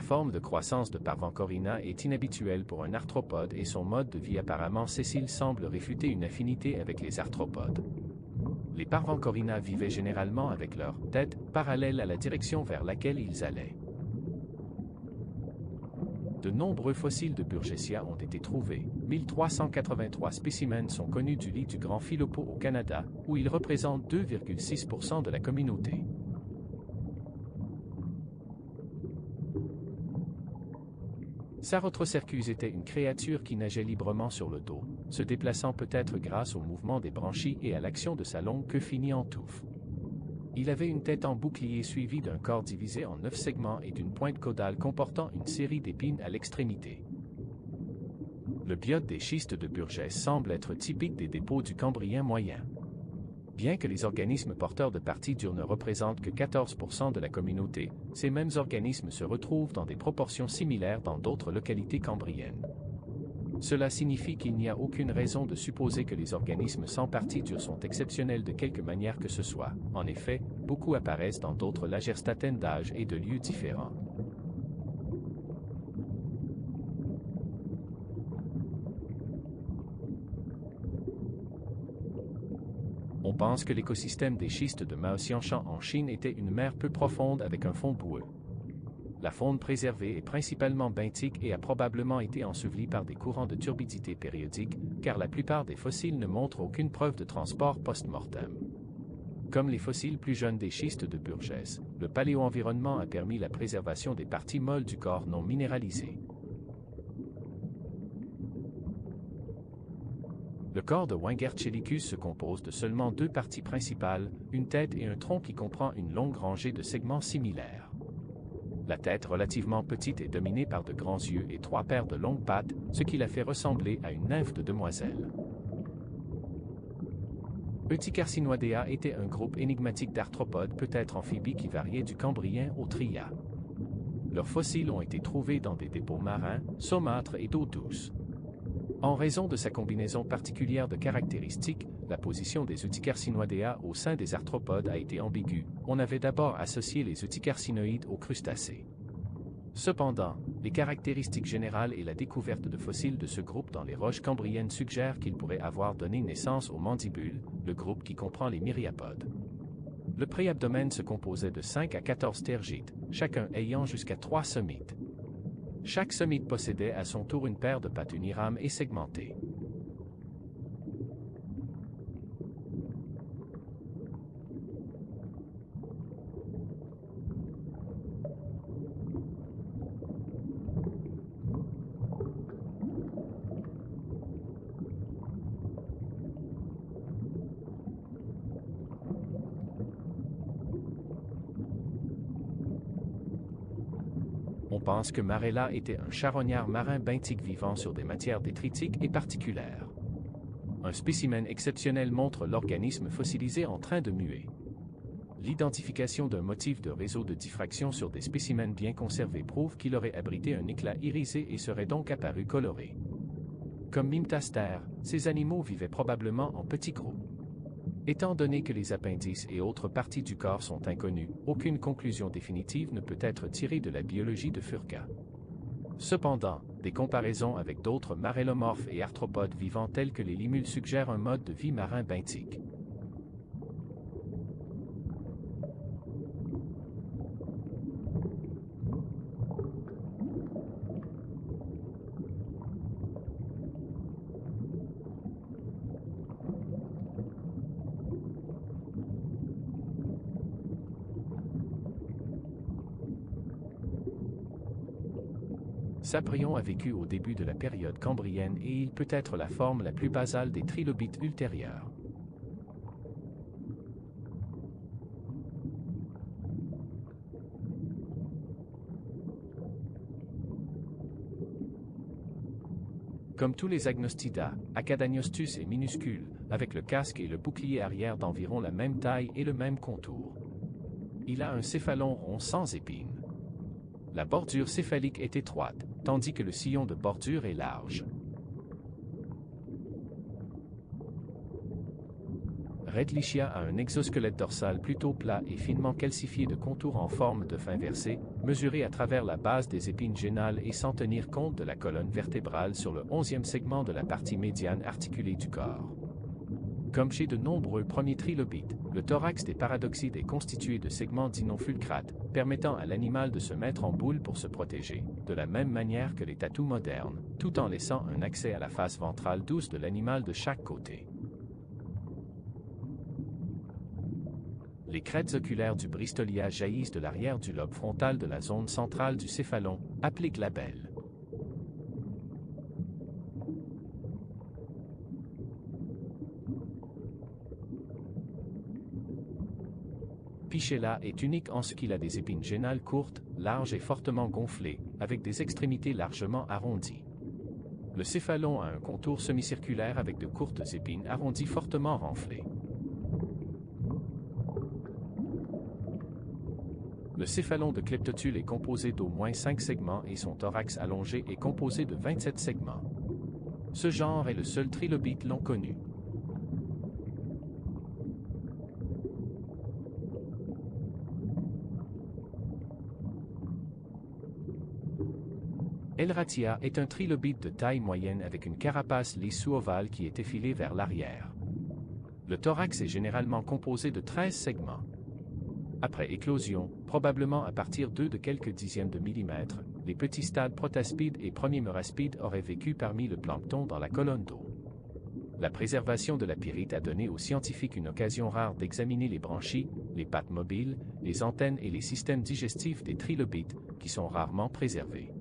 forme de croissance de Parvancorina est inhabituelle pour un arthropode et son mode de vie apparemment sessile semble réfuter une affinité avec les arthropodes. Les Parvancorina vivaient généralement avec leur tête parallèle à la direction vers laquelle ils allaient. De nombreux fossiles de Burgessia ont été trouvés. 1383 spécimens sont connus du lit du Grand Philopo au Canada, où ils représentent 2,6% de la communauté. Sarotrocercus était une créature qui nageait librement sur le dos, se déplaçant peut-être grâce au mouvement des branchies et à l'action de sa longue queue finie en touffe. Il avait une tête en bouclier suivie d'un corps divisé en 9 segments et d'une pointe caudale comportant une série d'épines à l'extrémité. Le biote des schistes de Burgess semble être typique des dépôts du Cambrien moyen. Bien que les organismes porteurs de parties dures ne représentent que 14% de la communauté, ces mêmes organismes se retrouvent dans des proportions similaires dans d'autres localités cambriennes. Cela signifie qu'il n'y a aucune raison de supposer que les organismes sans parties dures sont exceptionnels de quelque manière que ce soit. En effet, beaucoup apparaissent dans d'autres lagerstatènes d'âge et de lieux différents. On pense que l'écosystème des schistes de Maotianshan en Chine était une mer peu profonde avec un fond boueux. La faune préservée est principalement benthique et a probablement été ensevelie par des courants de turbidité périodiques, car la plupart des fossiles ne montrent aucune preuve de transport post-mortem. Comme les fossiles plus jeunes des schistes de Burgess, le paléo-environnement a permis la préservation des parties molles du corps non minéralisées. Le corps de Wingertchelicus se compose de seulement 2 parties principales, une tête et un tronc qui comprend une longue rangée de segments similaires. La tête relativement petite est dominée par de grands yeux et 3 paires de longues pattes, ce qui la fait ressembler à une nymphe de demoiselle. Eutycarcinoidea était un groupe énigmatique d'arthropodes peut-être amphibies qui variaient du Cambrien au Trias. Leurs fossiles ont été trouvés dans des dépôts marins, saumâtres et d'eau douce. En raison de sa combinaison particulière de caractéristiques, la position des Eutycarcinoidea au sein des arthropodes a été ambiguë. On avait d'abord associé les eutycarcinoïdes aux crustacés. Cependant, les caractéristiques générales et la découverte de fossiles de ce groupe dans les roches cambriennes suggèrent qu'ils pourraient avoir donné naissance aux mandibules, le groupe qui comprend les myriapodes. Le préabdomen se composait de 5 à 14 tergites, chacun ayant jusqu'à 3 somites. Chaque somite possédait à son tour une paire de pattes unirames et segmentées. On pense que Marella était un charognard marin benthique vivant sur des matières détritiques et particulières. Un spécimen exceptionnel montre l'organisme fossilisé en train de muer. L'identification d'un motif de réseau de diffraction sur des spécimens bien conservés prouve qu'il aurait abrité un éclat irisé et serait donc apparu coloré. Comme Mymtaster, ces animaux vivaient probablement en petits groupes. Étant donné que les appendices et autres parties du corps sont inconnues, aucune conclusion définitive ne peut être tirée de la biologie de Furca. Cependant, des comparaisons avec d'autres marellomorphes et arthropodes vivants tels que les limules suggèrent un mode de vie marin benthique. Saprion a vécu au début de la période cambrienne et il peut être la forme la plus basale des trilobites ultérieurs. Comme tous les Agnostidae, Acadaniostus est minuscule, avec le casque et le bouclier arrière d'environ la même taille et le même contour. Il a un céphalon rond sans épines. La bordure céphalique est étroite, tandis que le sillon de bordure est large. Redlichia a un exosquelette dorsal plutôt plat et finement calcifié de contours en forme de fin versée, mesuré à travers la base des épines génales et sans tenir compte de la colonne vertébrale sur le 11e segment de la partie médiane articulée du corps. Comme chez de nombreux premiers trilobites, le thorax des paradoxides est constitué de segments dinofulcrates, permettant à l'animal de se mettre en boule pour se protéger, de la même manière que les tatous modernes, tout en laissant un accès à la face ventrale douce de l'animal de chaque côté. Les crêtes oculaires du Bristolia jaillissent de l'arrière du lobe frontal de la zone centrale du céphalon, appelée glabelle. Pichella est unique en ce qu'il a des épines génales courtes, larges et fortement gonflées, avec des extrémités largement arrondies. Le céphalon a un contour semi-circulaire avec de courtes épines arrondies fortement renflées. Le céphalon de Kleptotule est composé d'au moins 5 segments et son thorax allongé est composé de 27 segments. Ce genre est le seul trilobite long connu. Elratia est un trilobite de taille moyenne avec une carapace lisse sous-ovale qui est effilée vers l'arrière. Le thorax est généralement composé de 13 segments. Après éclosion, probablement à partir d'eux de quelques dixièmes de millimètres, les petits stades protaspides et premiers meuraspides auraient vécu parmi le plancton dans la colonne d'eau. La préservation de la pyrite a donné aux scientifiques une occasion rare d'examiner les branchies, les pattes mobiles, les antennes et les systèmes digestifs des trilobites, qui sont rarement préservés.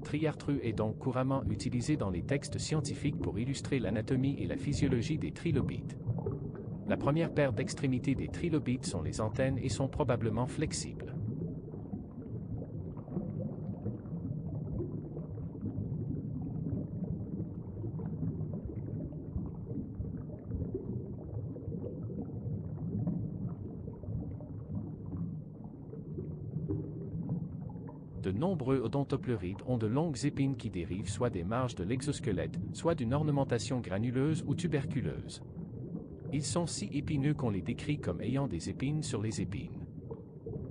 Triarthrue est donc couramment utilisé dans les textes scientifiques pour illustrer l'anatomie et la physiologie des trilobites. La première paire d'extrémités des trilobites sont les antennes et sont probablement flexibles. De nombreux odontopleurides ont de longues épines qui dérivent soit des marges de l'exosquelette, soit d'une ornementation granuleuse ou tuberculeuse. Ils sont si épineux qu'on les décrit comme ayant des épines sur les épines.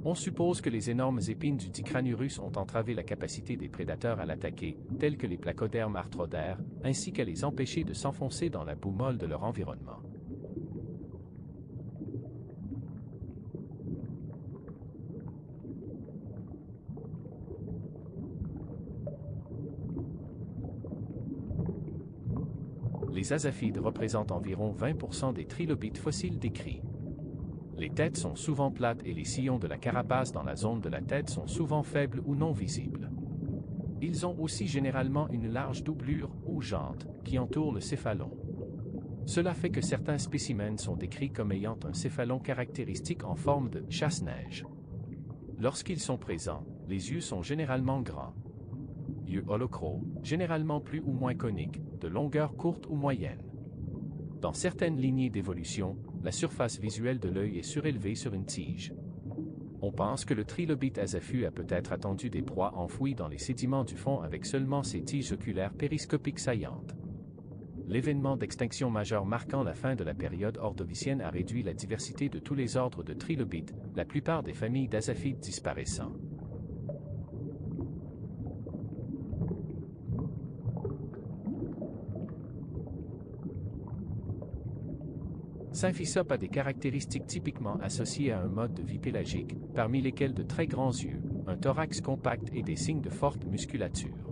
On suppose que les énormes épines du Dicranurus ont entravé la capacité des prédateurs à l'attaquer, tels que les placodermes arthrodaires, ainsi qu'à les empêcher de s'enfoncer dans la boue molle de leur environnement. Les azaphides représentent environ 20% des trilobites fossiles décrits. Les têtes sont souvent plates et les sillons de la carapace dans la zone de la tête sont souvent faibles ou non visibles. Ils ont aussi généralement une large doublure ou jante qui entoure le céphalon. Cela fait que certains spécimens sont décrits comme ayant un céphalon caractéristique en forme de chasse-neige. Lorsqu'ils sont présents, les yeux sont généralement grands. Yeux holochraux, généralement plus ou moins coniques, de longueur courte ou moyenne. Dans certaines lignées d'évolution, la surface visuelle de l'œil est surélevée sur une tige. On pense que le trilobite azaphu a peut-être attendu des proies enfouies dans les sédiments du fond avec seulement ses tiges oculaires périscopiques saillantes. L'événement d'extinction majeure marquant la fin de la période ordovicienne a réduit la diversité de tous les ordres de trilobites, la plupart des familles d'azaphides disparaissant. Symphysope a des caractéristiques typiquement associées à un mode de vie pélagique, parmi lesquels de très grands yeux, un thorax compact et des signes de forte musculature.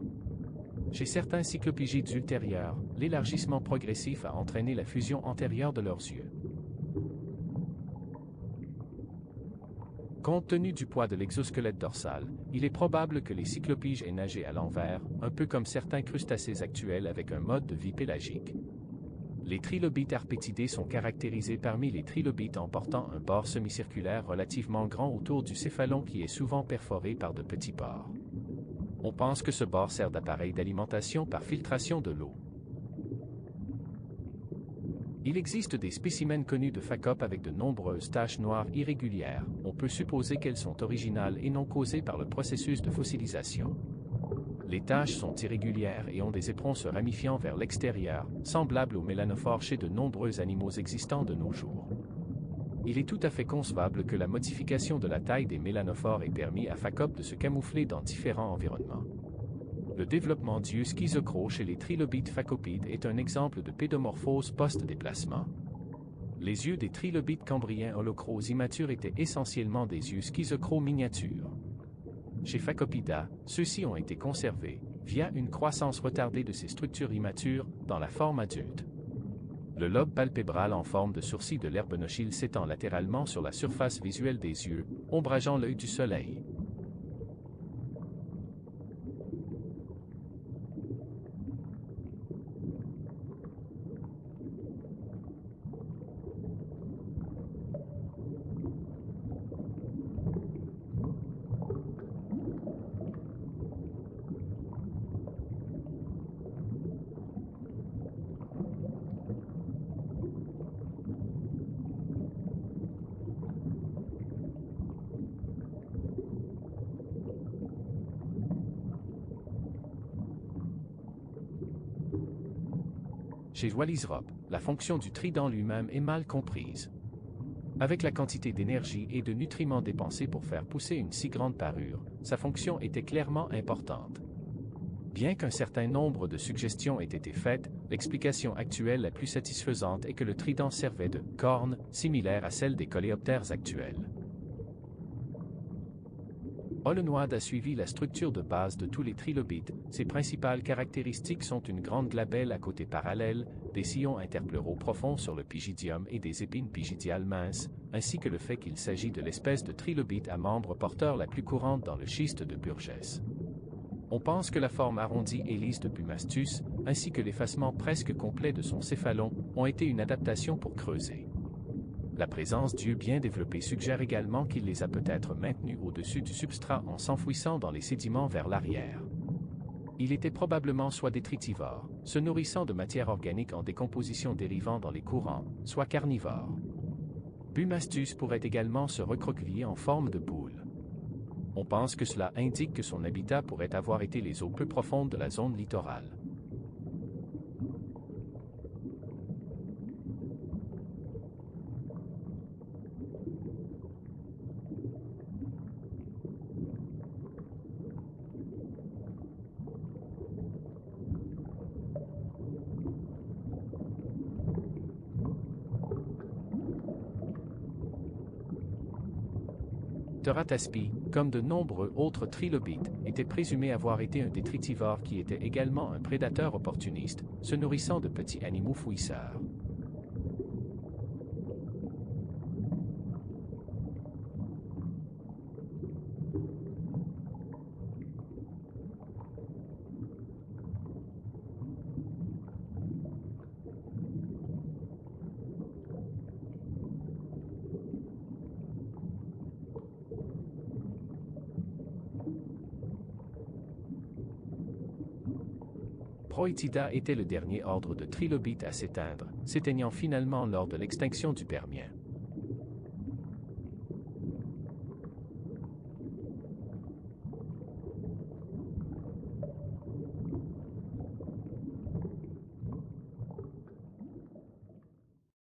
Chez certains cyclopigides ultérieurs, l'élargissement progressif a entraîné la fusion antérieure de leurs yeux. Compte tenu du poids de l'exosquelette dorsal, il est probable que les cyclopiges aient nagé à l'envers, un peu comme certains crustacés actuels avec un mode de vie pélagique. Les trilobites arpétidés sont caractérisés parmi les trilobites en portant un bord semi-circulaire relativement grand autour du céphalon qui est souvent perforé par de petits pores. On pense que ce bord sert d'appareil d'alimentation par filtration de l'eau. Il existe des spécimens connus de phacops avec de nombreuses taches noires irrégulières. On peut supposer qu'elles sont originales et non causées par le processus de fossilisation. Les taches sont irrégulières et ont des éperons se ramifiant vers l'extérieur, semblables aux mélanophores chez de nombreux animaux existants de nos jours. Il est tout à fait concevable que la modification de la taille des mélanophores ait permis à Phacops de se camoufler dans différents environnements. Le développement d'yeux schizochraux chez les trilobites phacopides est un exemple de pédomorphose post-déplacement. Les yeux des trilobites cambriens holocraux immatures étaient essentiellement des yeux schizochraux miniatures. Chez Phacopida, ceux-ci ont été conservés, via une croissance retardée de ces structures immatures, dans la forme adulte. Le lobe palpébral en forme de sourcil de l'herbenochyle s'étend latéralement sur la surface visuelle des yeux, ombrageant l'œil du soleil. Chez Walisrop, la fonction du trident lui-même est mal comprise. Avec la quantité d'énergie et de nutriments dépensés pour faire pousser une si grande parure, sa fonction était clairement importante. Bien qu'un certain nombre de suggestions aient été faites, l'explication actuelle la plus satisfaisante est que le trident servait de corne similaire à celle des coléoptères actuels. Holonwad a suivi la structure de base de tous les trilobites. Ses principales caractéristiques sont une grande glabelle à côté parallèle, des sillons interpleuraux profonds sur le pygidium et des épines pygidiales minces, ainsi que le fait qu'il s'agit de l'espèce de trilobite à membres porteurs la plus courante dans le schiste de Burgess. On pense que la forme arrondie et lisse de Bumastus, ainsi que l'effacement presque complet de son céphalon, ont été une adaptation pour creuser. La présence d'yeux bien développés suggère également qu'il les a peut-être maintenus au-dessus du substrat en s'enfouissant dans les sédiments vers l'arrière. Il était probablement soit détritivore, se nourrissant de matière organique en décomposition dérivant dans les courants, soit carnivore. Bumastus pourrait également se recroqueviller en forme de boule. On pense que cela indique que son habitat pourrait avoir été les eaux peu profondes de la zone littorale. Torataspi, comme de nombreux autres trilobites, était présumé avoir été un détritivore qui était également un prédateur opportuniste, se nourrissant de petits animaux fouisseurs. Proetida était le dernier ordre de trilobites à s'éteindre, s'éteignant finalement lors de l'extinction du Permien.